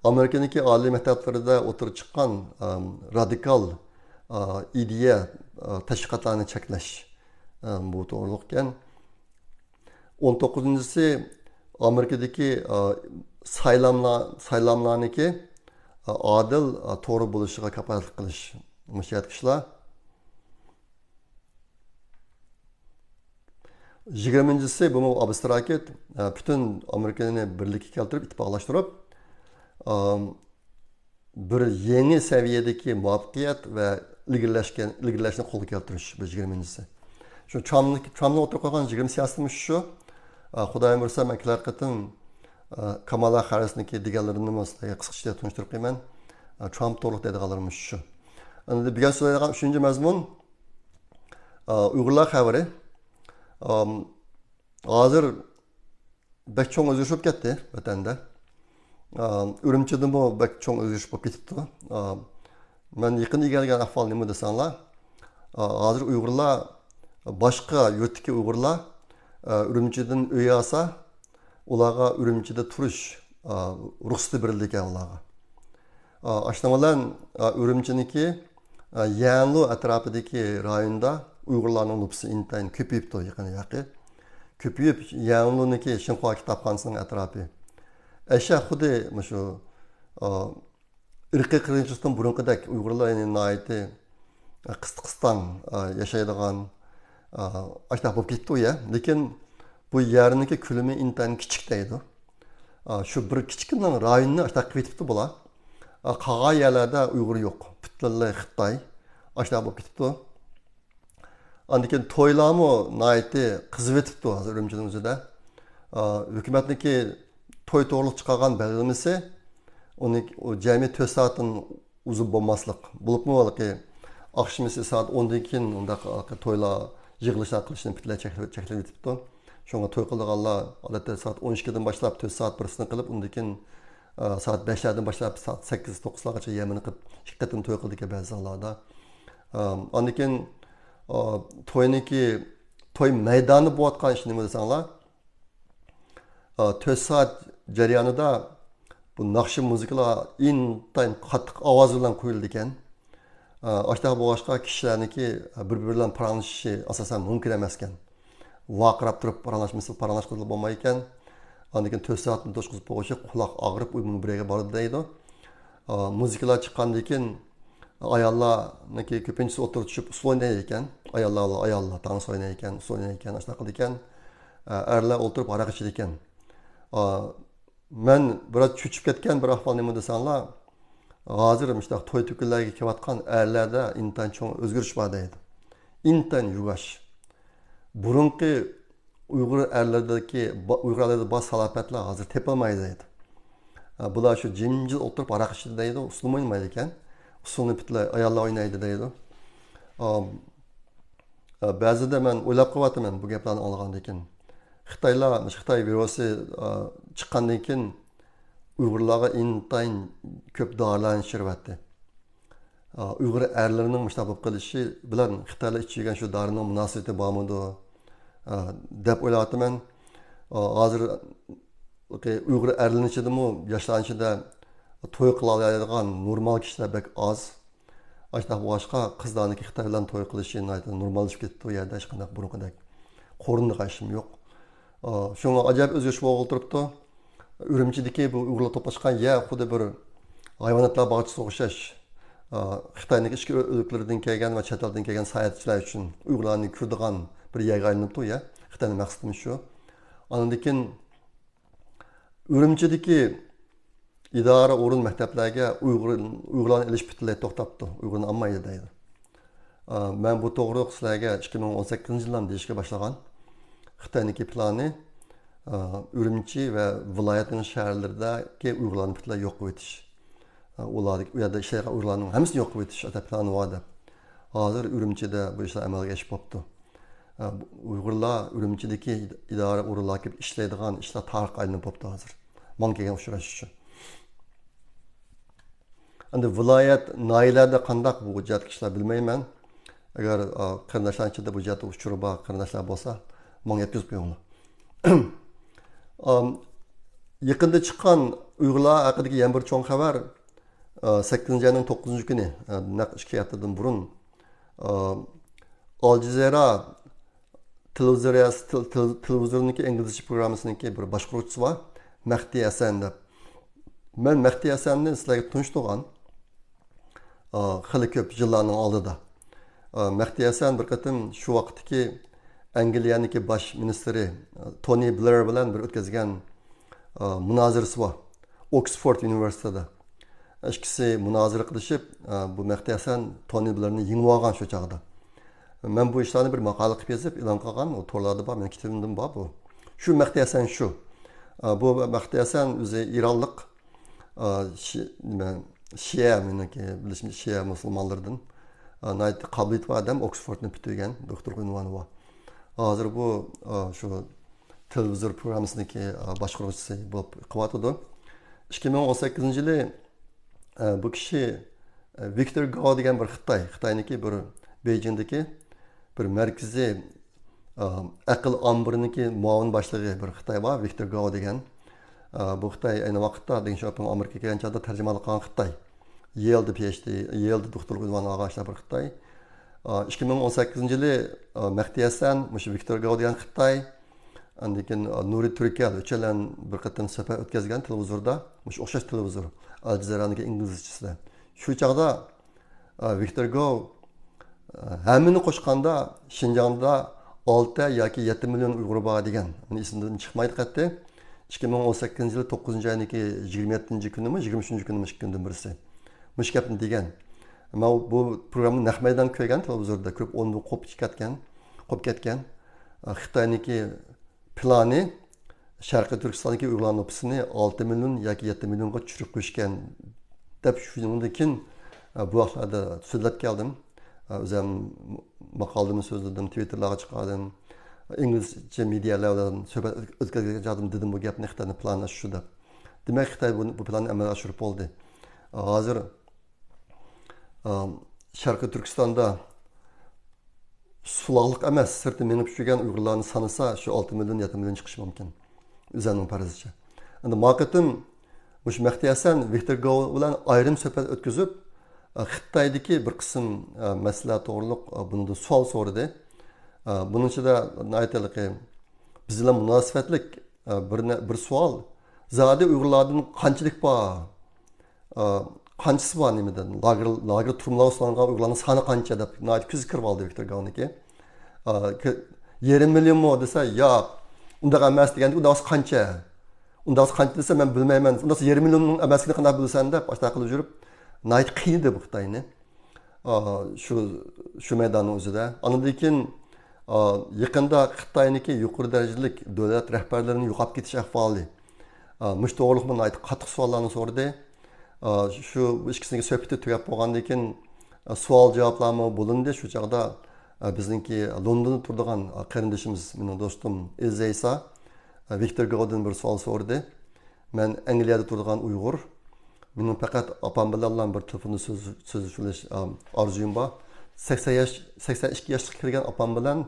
Amerika'nınki oliy maktablarida o'tirib chiqqan radikal ideya tashviqotlarni cheklash. Bu to'g'riliq ekan. 19-si Amerikadagi saylamlarniki adil to'g'ri bo'lishiga kafolat qilish. Mushlar ishlar. 20-si bu abstrakt bütün Amerika'ni birlikka keltirib ittifoqlashtirib bir yeni seviyedeki muvaffaqiyat ve ilgirlashni qo'lga keltirish bu 20-si. Shu Trumpni o'tirib qo'ygan 20 siyosatimiz shu. Xudoyim bilsa men kelar qatim Kamala Harrisniki deganlarini qisqacha tushuntirib qo'yaman. Trump to'liq deydiganlarimiz shu. Endi bugun so'raydigan 3-mazmun Uyg'urlar xabari. Hozir bek cho'ng o'zgarish bo'lib ketdi vatanda. Ürümçi'de bu bek çok özgürlük болып кетіпті. Ben yakın gelgen ahval nemi desanglar. Hazır Uygurlar, başka yurttaki Uygurlar Ürümçi'den öye alsa, olağa Ürümçi'de turuş ruhsatı verildi ekan olağa. Aşlamadan Ürümçi'ninki Yanlu etrafındaki rayonda Uygurlarning nüfusu intayin köpüyüptü yakın yakı. Köpüyüp Yanlu'nunki Şinhua kitapxonasining etrafı. Eşya xuddi şu irqiy qirg'inchilikdan burunqidek Uyg'urlar nihoyatda qisqiston yashaydigan ashta bo'lib ketdi ya. Lekin bu yerniki ko'lami intayin kichik deydi. Shu bir kichkina rayonni ashta qilib ketibdi bular. Qolgan yerlarda Uyg'ur yo'q. Butunlay Xitoy ashta bo'lib ketibdi. Andan keyin to'ylarmi nihoyatda qizib ketibdi hozir Urumchining o'zida. Hukumatniki to'y to'g'riliq chiqargan belgilamasi uni jami 4 soatdan uzib bo'lmaslik. Bo'libmi oqshimisi soat 10dan keyin undaq to'ylar yig'ilishlar qilishni butunlay cheklab ketibdi. Shunga to'y qilganlar odatda soat 12dan boshlab 4 soat birisini qilib, undan keyin soat 5lardan boshlab soat 8-9largacha yemini qilib ikkidan to'y qildi ekan ba'zi hollarda. Undan keyin to'y maydoni bo'layotgan ishni nima desanglar, 4 soat jarayonida bu naqshi muzikalar intayin qattiq ovoz bilan qo'yildi ekan. Ashta bo'lg'achqa kishilarniki bir-biri bilan paranglashishi asosan mumkin emas ekan. Vaqirab turib paranglash qilib bo'lmay ekan. Undan keyin 4 soatni to'shqizib qo'yishi quloq og'rib uymun biriga bordi deydi. Muzikalar chiqqandan keyin ayollarniki ko'pincha o'tirib tushib usul o'ynaydi ekan. Ayollar tang o'ynaydi ekan, usul o'ynaydi ekan, ashta qildi ekan. Erlar o'tirib aroq ichadi ekan. Men biroz cho'chib ketgan bir ahvol nima desanglar, hozir mushtaq to'y to'kinlarga kelayotgan erlarda intayin cho'ng o'zgarish bor deydi. Intayin yuvash. Burunqi Uyg'ur erlarda bor salobatlar hozir tepilmaydi deydi. Bular shu jimjit o'tirib aroq ichadi deydi, usul o'ynamaydi ekan. Usulni bitlay ayollar o'ynaydi deydi. Ba'zida men o'ylab qo'yapman bu gaplarni olgandan keyin. Xitoy virusi chiqqandan keyin Uyg'urlarga intayin ko'p dorilarni ishiryapti. Uyg'ur erlarining mushtabib qilishi bilan Xitoylar ichigan shu dorining munosabati bormidi deb o'ylayapman. Hozir Uyg'ur erlarining ichidami yoshlar ichida to'y qila oladigan normal kishilar bek oz. Ashta boshqa qizlarniki Xitoy bilan to'y qilishi normallashib ketdi. U yerda hech qanday burunqidek qo'rinli qashim yo'q. Shunga ajoyib o'zgarish bo'lib turibdi. Urumchidagi bu Uyg'urlar to'plashgan yer xuddi bir hayvonotlar bog'chasiga o'xshash. Xitoyning ichki o'lkalaridan kelgan va chet eldan kelgan sayohatchilar uchun Uyg'urlarni ko'radigan bir yerga aylanibdi ya. Xitoyning maqsadi shu. Ondan keyin Urumchidagi idora o'rin maktablarga Uyg'urlarni ilish butunlay to'xtatdi. Uyg'urni olmaydi deydi. Men bu to'g'ri sizlarga 2018-yildan deyishga boshlagan. Xitoyniki plani Urumchi va viloyatning shaharlaridagi Uyg'urlarni butunlay yo'q qilib o'tish. Ular u yerda ishlayotgan Uyg'urlarning hammasini yo'q qilib o'tish plani bor deb. Hozir Urumchida bu ishlar amalga oshib qopti. Uyg'urlar Urumchidagi idora o'rinlar kelib ishlaydigan ishlar tarix aylanib qopti hozir. Menga kelgan uchrashish uchun. Endi viloyat noilarda qandaq bu hujjat kishilar bilmayman. Agar qarindoshlar ichida bu hujjat uchuri bor qarindoshlar bo'lsa, menga yetkazib qo'yinglar. Yaqinda chiqqan Uyg'urlar haqidagi yana bir cho'ng xabar 8-oyning 9-kuni, naq 2 haftadan burun Al Jazeera televizorniki inglizcha programmasiniki bir boshqaruvchisi bor, Mahdi Hasan deb. Men Mahdi Hasanni sizlarga tunishtirgan xili ko'p yillarning oldida. Mahdi Hasan bir qatim shu vaqtdagi Angliyaniki bosh ministri Tony Blair bilan bir o'tkazgan munozirasi bor. Oxford universitetida. Ikkisi munozira qilishib, bu Mahdi Hasan Tony Blairni yengib olgan shu chaqda. Men bu ishlarni bir maqola qilib yozib e'lon qilgan, o to'rlarda bor, men kitobimda bor bu. Shu Mahdi Hasan shu. Bu Mahdi Hasan o'zi Ironlik Shia, meniki bilishim Shia musulmonlardan. Nayt qobiliyat bor odam, Oxfordni bitirgan, doktorlik unvoni bor. Hozir bu shu televizor programmasiniki boshqaruvchisi bo'lib qilyotdi. 2018-yili bu kishi Victor Gao degan bir Xitoyniki bir Beijingdagi bir markaziy aql ombiriniki muavin boshlig'i bir Xitoy bor, Victor Gao degan. Bu Xitoy ayni vaqtda Deng Xiaoping Amerikaga kelgancha tarjimalik qilgan Xitoy. Yale'da PhD, Yale'da doktorlik unvoni olgan bir Xitoy. 2018-yili Mahdi Hasan, mush Victor Gao degan Xitoy, andikin Nuri Turkiyal uchalan bir qatim safar o'tkazgan televizorda, mush o'xshash televizor, Al Jazeera'niki inglizchasida. Shu chaqda Victor Gao hammani qo'shganda Xinjiangda 6 yoki 7 million Uyg'ur bor degan. Meni esimdan chiqmaydi qatdi. 2018-yil 9-oyning 27-kunimi, 23-kunimi 2 kundan birisi. Mush gapni degan. Men bu programni naq maydon ko'rgan televizorda ko'p o'nni qolib ketgan. Xitoyniki plani Sharqiy Turkistondagi Uyg'urlar nopusini 6 million yoki 7 millionga tushirib qo'yishgan deb shundan keyin bu vaqtlarda so'zlab keldim. O'zim maqolamni so'zladim, Twitterlarga chiqardim. İngilizce medialardan söhbət ötkəzəcəyəm dedim bu gəpni Xitayın planı şu da. Demək Xitay bu planı əmələ aşırıb oldu. Hazır Şərqi Türkistanda sulaqlıq emas, sırtı menib düşürgən Uyğurlarını sanısa şu 6 milyon 7 milyon çıxışı mümkün. Üzənin parazıca. Indi maqatim muş Mahdi Hasan Victor Gao bilan ayrım söhbət ötküzüb Xitoydagi bir qism masala to'g'riliq bunda savol so'radi. Bunun içinde aytaylik biz bilan munosabatlik bir savol. Zodi Uyg'urlardan qanchalik bor? Qanchasi bor nimadan? Lager turmalar ulangan Uyg'urlarning soni qancha deb nayt ko'z kirib oldi Victor Gao'niki. 20 million mu desa, yo'q. Unda emas deganda unda qancha? Unda qancha desa men bilmayman. Unda 20 millionning emasligini qanday bilasan deb boshqa qilib yurib nayt qiynadi bu Xitoyni. Shu maydonning o'zida. Andan keyin yaqinda Xitoyniki yuqori darajalik davlat rahbarlarining yo'qolib ketish ahvoli. Mush to'g'riliqni aytib qattiq savollarni so'radi. Shu ikkisining suhbati tugab bo'lgandan keyin savol javoblarni bo'lindi. Shu chaqda bizningki Londonda turadigan qarindoshimiz, mening do'stim Ezeysa Victor Gao'dan bir savol so'radi. Men Angliyada turadigan Uyg'ur Mening faqat opam bilan bir telefonda so'zlashish orzuyim bor. 82 yoshga kirgan opam bilan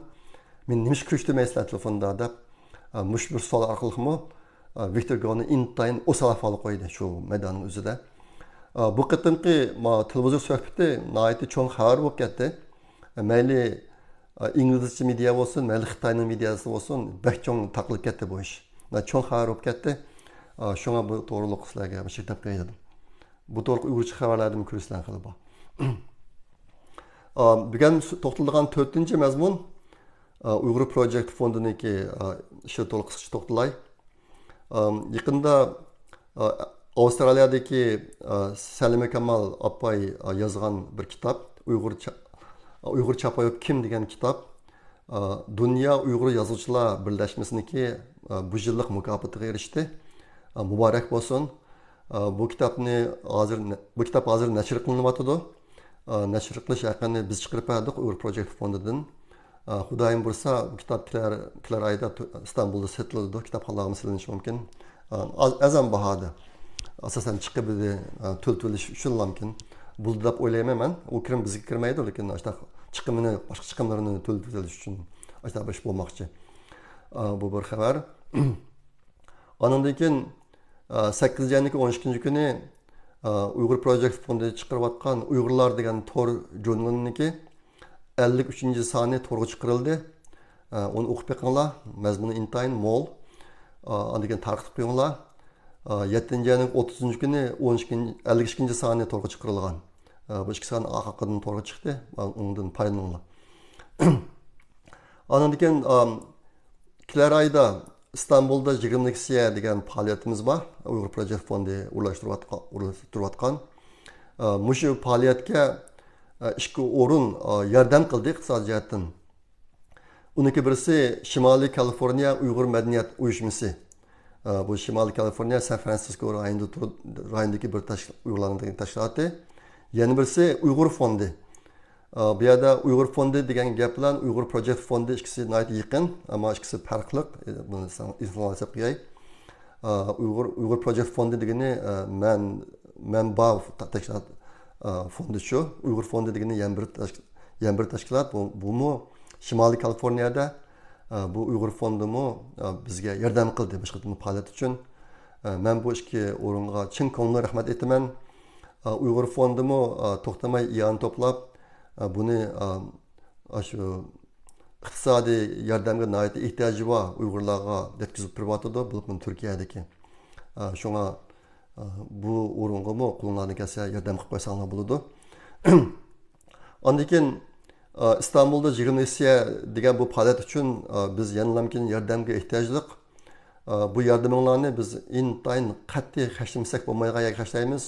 men nima kuch demaysizlar telefonda deb mush bir savol orqali Viktor Goni intayin o'sal ahvolga qo'ydi shu maydonning o'zida. Bu qitimqi televiziya suhbati nihoyatda cho'ng xabar bo'lib ketdi. Mayli İngilizce media olsun, mayli Xitoyning mediasi olsun, bak cho'ng taqilib ketdi bu ish. Cho'ng xabar bo'lib ketdi. Shunga bu to'g'riliq sizlarga bir deb qo'ydim. Bu to'g'ri uyg'urcha xabarlarni ko'rishlar qilib bor. Bugun to'xtalgan 4-mazmun Uyg'ur Project fondiniki ishi to'liq qisqacha to'xtalay. Yaqinda Avstraliyadagi Salima Kamal apay yozgan bir kitob, Uyg'ur chapayib kim degan kitob Dunyo Uyg'ur yozuvchilar birlashmasiniki bu yillik mukofotiga erishdi. Muborak bo'lsin. Bu kitob hozir nashr qilinyapti. Nashr qilish haqini biz chiqarib berdik Uyg'ur Project fondidan. Xudoyim bo'lsa, bu kitob kelar oyda Istanbulda sotiladi, kitobxonalarga silinishi mumkin. Azam bahoda. Asosan chiqib to'ltilish uchun mumkin. Bu deb o'ylayman. U kirim bizga kirmaydi, lekin boshqa chiqimlarini to'ltilish uchun boshqa ish bo'lmoqchi. Bu bir xabar. Ondan keyin 8 yangi 12 kuni Uyg'ur Project fondi chiqarayotgan Uyg'urlar degan tor jurnalniki 53-soni to'g'ri chiqarildi. Uni o'qib beqinglar, mazmuni intayin mo'l. Ondan keyin tarqatib qo'yinglar. 7-yangi 30-kuni 52-soni to'g'ri chiqarilgan. Bu ikki son haqiqatan to'g'ri chiqdi. Undan foydalaninglar. Ondan keyin kelar oyda İstanbul'da 20 degan faoliyatimiz var. Uyg'ur Project fondi urashtirayotgan. Mushu faoliyatga ishga o'rin yordam qildi iqtisodiy jihatdan. Uniki birisi Shimoliy Kaliforniya Uyg'ur madaniyat uyushmasi. Bu Shimoliy Kaliforniya San Fransisko rayonidagi bir Uyg'urlarning tashkiloti. Yana birisi Uyg'ur fondi. Bu yerda Uyg'ur fondi degan gap bilan Uyg'ur Project fondi ikkisi nihoyat yaqin, ammo ikkisi farqli. Buni informatsiya qo'yay. Uyg'ur Project fondi degani men bor tashkilot fondi shu. Uyg'ur fondi degani yan bir tashkilot. Bu Shimoliy Kaliforniyada bu Uyg'ur fondimi bizga yordam qildi boshqa faoliyat uchun. Men bu ishga o'ringa chin ko'ngildan rahmat aytaman. Uyg'ur fondimi to'xtamay iyon to'plab buni shu iqtisodiy yordamga nihoyat ehtiyoji bor Uyg'urlarga yetkazib turyapti, bu Turkiyadagi. Shunga bu o'ringa qo'linglardan kelsa yordam qilib qo'ysanglar bo'ladi. Ondan keyin İstanbul'da 20 degan bu faoliyat uchun biz yanılamkin yordamga ehtiyojliq. Bu yordamlarni biz intayin qat'iy qashmasak bo'lmaydigan qashlaymiz.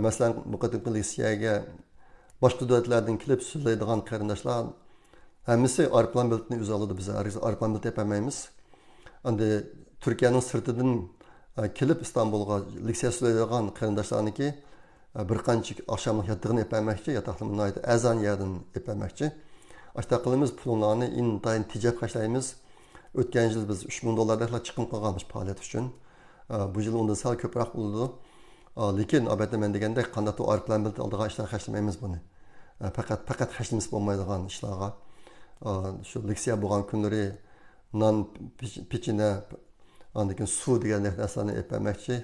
Masalan, bu qadimgi liseyaga boshqa davlatlardan kelib so'zlaydigan qarindoshlar hammasi aeroplan biletini o'zi oladi, biz aeroplan bilet yapamaymiz. Endi Turkiyaning sirtidan kelib İstanbulga liseya so'zlaydigan qarindoshlarniki bir qancha oqshomlik yotdig'ini yapamoqchi, yotoqlarni azon yerdan yapamoqchi. Ashta qilamiz, pullarni intayin tejab qashlaymiz. O'tgan yil biz $3000 chiqim qilganmiz faoliyat uchun. Bu yil undan sal ko'proq bo'ldi. Lekin albatta men degandek qanday aeroplan bilet oldigan ishlar qashlamaymiz buni. Faqat qashlamasiz bo'lmaydigan ishlarga shu leksiya bo'lgan kunlari non pechina, ondan keyin suv degan narsalarni yapamoqchi,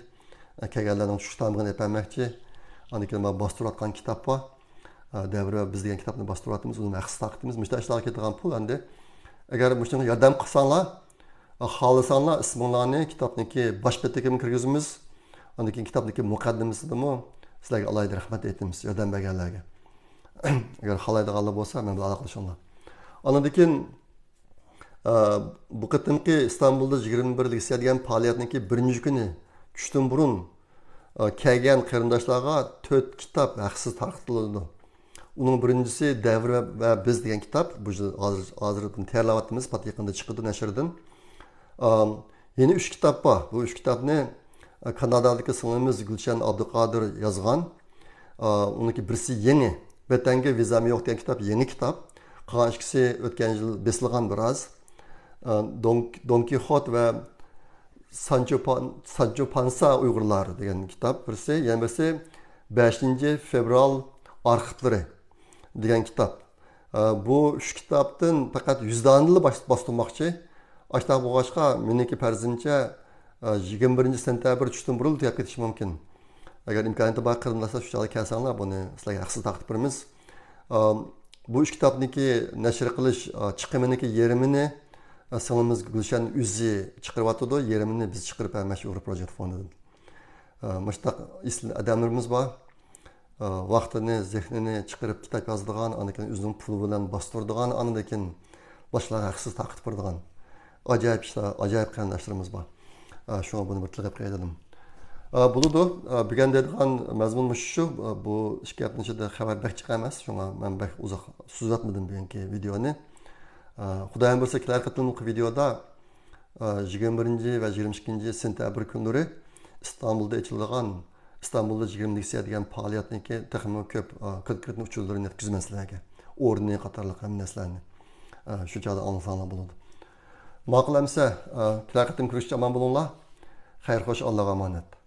kelganlarning tushtamini yapamoqchi. Ondan keyin bostirayotgan kitob bor. Davra biz degan kitobni bostiryapmiz, uni maqsad taqdimiz, mushtaishlarga ketgan pul endi. Agar bunga yordam qilsanglar, xohlasanglar isminglarni kitobniki bosh betiga kirgizamiz. Ondan keyin kitobniki muqaddimasidami sizlarga alohida rahmat aytamiz yordam berganlarga. Agar xohlaydiganlar bo'lsa, men bilan aloqalashinglar. Ondan keyin bu qatimki İstanbulda 21 liseya degan faoliyatniki birinchi kuni tushdan burun kelgan qarindoshlarga 4 kitob haqsiz tarqatiladi. Uning birinchisi Davr va biz degan kitob. Bu hozir tayyorlayapmiz, yaqinda chiqadi nashrdan. Yana 3 kitob bor. Bu 3 kitobni Kanadadagi singlimiz Gulshan Abduqodir yozgan. Uniki birisi yangi, Vatanga vizam yo'q degan kitob, yangi kitob. Qolgan ikkisi o'tgan yil besilgan biroz. Don Quixote va Sancho Pansa Uygurlar degan kitap birisi, yana birisi 5 fevral arxivlari degan kitap. Bu üç kitaptan fakat %'ını bastırmakçı. Aşağı bu başka meniki farzimce 21 sentabr tushdan burun tugab ketishi mumkin. Agar imkoniyati bor qilinmasa shu joyga kelsanglar buni sizlarga haqsiz taqib beramiz. Bu üç kitapniki nashr qilish chiqiminiki yerimini singlimiz Gulshan Uzzi chiqaryapti, yerimini biz chiqarib bermoqchi Uyg'ur Project fondidan. Mustaq isli odamlarimiz bor. Vaqtini, zehnini chiqarib kitap yozadigan, anikin o'zining puli bilan bostiradigan, anikin boshqalarga haqsiz taqib beradigan ajoyib ishlar, ajoyib qarindoshlarimiz bor. Şuna bunu bir tilgap qeyledim. Buludu, bugün dediğin mazmun şu, bu iki haftanın içinde haber bek çıkamaz. Şuna ben bek uzak söz atmadım bugünkü videonu. Xudayam bo'lsa kelar qitimliq videoda 21 ve 22 sentabr kunlari İstanbul'da açılgan İstanbul'da 20 degan faoliyatniki texmi ko'p konkret uchurlarini yetkazman sizlarga. O'rni qatorliq ham narsalarni shu joyda anlasanglar bo'ladi. Ma'qul amsa, kelar qitim ko'rishga aman bo'linglar. Xayr xo'sh, Allohga omonat.